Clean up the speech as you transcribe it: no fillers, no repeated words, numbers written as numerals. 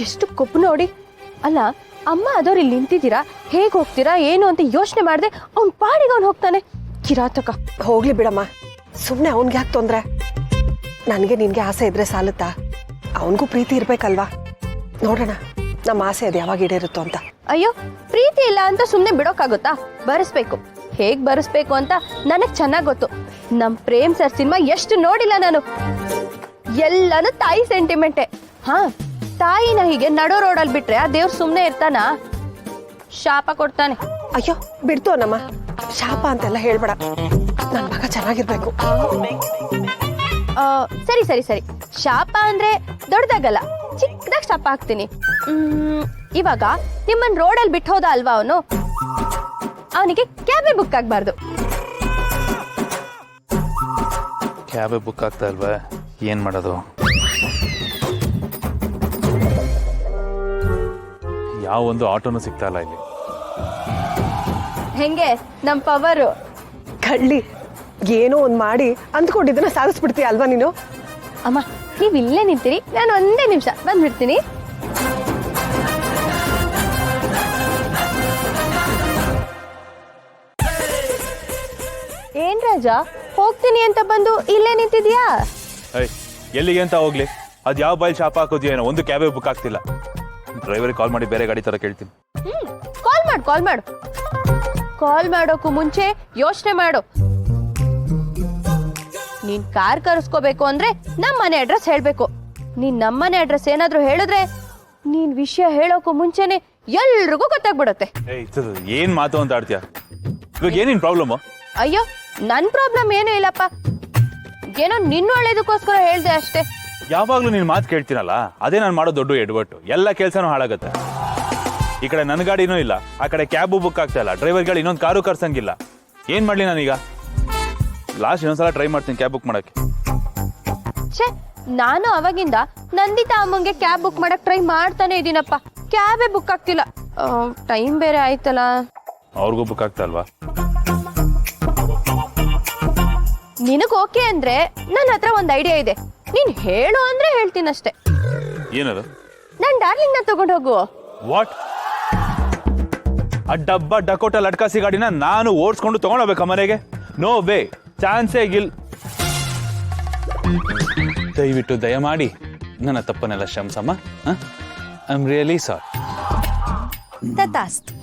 ಎಷ್ಟು ಕೊಪ್ಪು ನೋಡಿ. ಅಲ್ಲ ಅಮ್ಮ ಅದವ್ರು ಇಲ್ಲಿ ನಿಂತಿದ್ದೀರಾ, ಹೇಗೆ ಹೋಗ್ತೀರಾ ಏನು ಅಂತ ಯೋಚನೆ ಮಾಡಿದೆ ಅವ್ನ ಪಾಡಿಗೆ ಅವ್ನು ಹೋಗ್ತಾನೆ. ಕಿರಾತಕ. ಹೋಗ್ಲಿ ಬಿಡಮ್ಮ, ಸುಮ್ಮನೆ ಅವನ್ಗೆ ಯಾಕೆ ತೊಂದ್ರೆ? ನನಗೆ ನಿನ್ಗೆ ಆಸೆ ಇದ್ರೆ ಸಾಲುತ್ತಾ? ಅವನಿಗೂ ಪ್ರೀತಿ ಇರ್ಬೇಕಲ್ವಾ? ನೋಡೋಣ ನಮ್ಮ ಆಸೆ ಅದು ಯಾವಾಗ ಈಡೇರುತ್ತೋ ಅಂತ. ಅಯ್ಯೋ, ಪ್ರೀತಿ ಇಲ್ಲ ಅಂತ ಸುಮ್ಮನೆ ಬಿಡೋಕ್ಕಾಗುತ್ತಾ? ಬರೆಸ್ಬೇಕು. ಹೇಗ್ ಬರೆಸ್ಬೇಕು ಅಂತ ನನಗ್ ಚೆನ್ನಾಗ್ ಗೊತ್ತು. ನಮ್ ಪ್ರೇಮ್ ಸರ್ ಸಿನಿಮಾ ಎಷ್ಟು ನೋಡಿಲ್ಲ ನಾನು. ಎಲ್ಲಾನು ತಾಯಿ ಸೆಂಟಿಮೆಂಟೆ. ಹಾ, ತಾಯಿನ ಹೀಗೆ ನಡೋ ರೋಡಲ್ಲಿ ಬಿಟ್ರೆ ಆ ದೇವ್ರು ಸುಮ್ಮನೆ ಇರ್ತಾನ? ಶಾಪ ಕೊಡ್ತಾನೆ. ಅಯ್ಯೋ ಬಿಡ್ತು ನಮ್ಮ ಶಾಪ ಅಂತೆಲ್ಲ ಹೇಳ್ಬೇಡ. ನನ್ನ ಮಗ ಚೆನ್ನಾಗಿರ್ಬೇಕು. ಸರಿ ಸರಿ ಸರಿ, ಶಾಪ ಅಂದ್ರೆ ದೊಡ್ಡದಾಗಲ್ಲ, ಚಿಕ್ಕದಾಗ ಶಾಪ ಹಾಕ್ತೀನಿ. ಇವಾಗ ನಿಮ್ಮನ್ ರೋಡಲ್ಲಿ ಬಿಟ್ಟು ಹೋದ ಅಲ್ವಾ ಅವನು, ಅವನಿಗೆ ಕ್ಯಾಬೇ ಬುಕ್ ಆಗ್ಬಾರ್ದು. ಕ್ಯಾಬೇ ಬುಕ್ ಆಗ್ತಾ ಇಲ್ವಾ? ಏನ್ ಮಾಡೋದು? ಯಾವ ಒಂದು ಆಟೋನು ಸಿಗ್ತಾ ಇಲ್ಲ ಇಲ್ಲಿ. ಹೆಂಗೆ ನಮ್ ಪವರು? ಕಳ್ಳಿ, ಏನೋ ಒಂದ್ ಮಾಡಿ ಅಂದ್ಕೊಂಡಿದ್ದನ್ನ ಸಾಧಿಸ್ಬಿಡ್ತೀಯ ಅಲ್ವಾ ನೀನು? ಅಮ್ಮ, ನೀವ್ ಇಲ್ಲೇ ನಿಂತೀರಿ, ನಾನು ಒಂದೇ ನಿಮಿಷ ಬಂದ್ಬಿಡ್ತೀನಿ. ಏನ್ ರಾಜ, ಹೋಗ್ತೀನಿ ಅಂತ ಬಂದು ಇಲ್ಲೇ ನಿಂತಿದ್ಯಾ? ಎಲ್ಲಿಗೆ ಅಂತ ಹೋಗ್ಲಿ? ಅದ್ ಯಾವ ಬೈಲ್ ಶಾಪ ಹಾಕೋದ್ಯೇನೋ, ಒಂದು ಕ್ಯಾಬೇ ಬುಕ್ ಆಗ್ತಿಲ್ಲ. ಡ್ರೈವರ್ ಕಾಲ್ ಮಾಡಿ ಬೇರೆ ಗಾಡಿ ತರ ಕೇಳ್ತೀನಿ. ಕಾಲ್ ಮಾಡು. ಕಾಲ್ ಮಾಡೋಕ್ಕೂ ಮುಂಚೆ ಯೋಚನೆ ಮಾಡು. ನೀನ್ ಕಾರ್ ಕರೆಸ್ಕೋಬೇಕು ಅಂದ್ರೆ ನಮ್ಮನೆ ಅಡ್ರೆಸ್ ಹೇಳ್ಬೇಕು. ನೀನ್ ನಮ್ಮನೆ ಅಡ್ರೆಸ್ ಏನಾದ್ರೂ ಹೇಳಿದ್ರೆ ನೀನ್ ವಿಷಯ ಹೇಳೋಕ್ಕೂ ಮುಂಚೆನೆ ಎಲ್ರಿಗೂ ಗೊತ್ತಾಗ್ಬಿಡತ್ತೆ. ಏನ್ ಮಾತು ಅಂತ ಆಡ್ತೀಯ? ಇವಾಗ ಏನೇನ್ ಪ್ರಾಬ್ಲಮ್? ಅಯ್ಯೋ, ನನ್ ಪ್ರಾಬ್ಲಮ್ ಏನೂ ಇಲ್ಲಪ್ಪ. ಏನೋ ನಿನ್ನ ಒಳ್ಳೇದಕ್ಕೋಸ್ಕರ ಹೇಳ್ದೆ ಅಷ್ಟೇ. ಯಾವಾಗ್ಲೂ ನೀನ್ ಮಾತು ಕೇಳ್ತೀನಲ್ಲ, ಅದೇ ನಾನು ಮಾಡೋ ದೊಡ್ಡ ಎಡವಟ್ಟು. ಎಲ್ಲ ಕೆಲ್ಸನೂ ಹಾಳಾಗತ್ತೆ. ಈ ಕಡೆ ನನ್ನ ಗಾಡಿನೂ ಇಲ್ಲ, ಆ ಕಡೆ ಕ್ಯಾಬು ಬುಕ್ ಆಗ್ತಾ ಇಲ್ಲ, ಡ್ರೈವರ್ ಗಾಡಿ ಇನ್ನೊಂದು ಕಾರು ಕರ್ಸಂಗಿಲ್ಲ. ಏನ್ ಮಾಡ್ಲಿ ನಾನೀಗ? ಲಾಸ್ಟ್ ಇನ್ನೊಂದ್ಸಲ ಟ್ರೈ ಮಾಡ್ತೀನಿ ಕ್ಯಾಬ್ ಬುಕ್ ಮಾಡಕ್ಕೆ. ನಾನು ಅವಾಗಿಂದ ನಂದಿತಾ ಅಮ್ಮಂಗೆ ಕ್ಯಾಬ್ ಬುಕ್ ಮಾಡಕ್ ಟ್ರೈ ಮಾಡ್ತಾನೆ ಇದೀನಪ್ಪ. ಕ್ಯಾಬೇ ಬುಕ್ ಆಗ್ತಿಲ್ಲ. ಟೈಮ್ ಬೇರೆ ಆಯ್ತಲ್ಲ. ಅವ್ರಿಗೂ ಬುಕ್ ಆಗ್ತಾ ಅಲ್ವಾ? ನಿನಗ್ ಓಕೆ ಅಂದ್ರೆ ನನ್ನ ಹತ್ರ ಒಂದ್ ಐಡಿಯಾ ಇದೆ. ನೀನ್ ಹೇಳು ಅಂದ್ರೆ ಹೇಳ್ತೀನಷ್ಟೇ. ಏನದು? ನನ್ ಡಾರ್ಲಿಂಗ್ ನ ತಗೊಂಡ್ ಹೋಗು. ವಾಟ್? ಆ ಡಬ್ಬ ಡಕೋಟ ಲಟ್ಕಾಸಿ ಗಾಡಿನ ನಾನು ಓಡಿಸ್ಕೊಂಡು ತಗೊಂಡೋಗ್ಬೇಕಾ ಮನೆಗೆ? ನೋ ವೇ, ಚಾನ್ಸೇ ಗಿಲ್. ದಯವಿಟ್ಟು ದಯಮಾಡಿ ನನ್ನ ತಪ್ಪನ್ನೆಲ್ಲ ಕ್ಷಮಿಸಮ್ಮ. I am really sorry. ತಥಾಸ್ತು.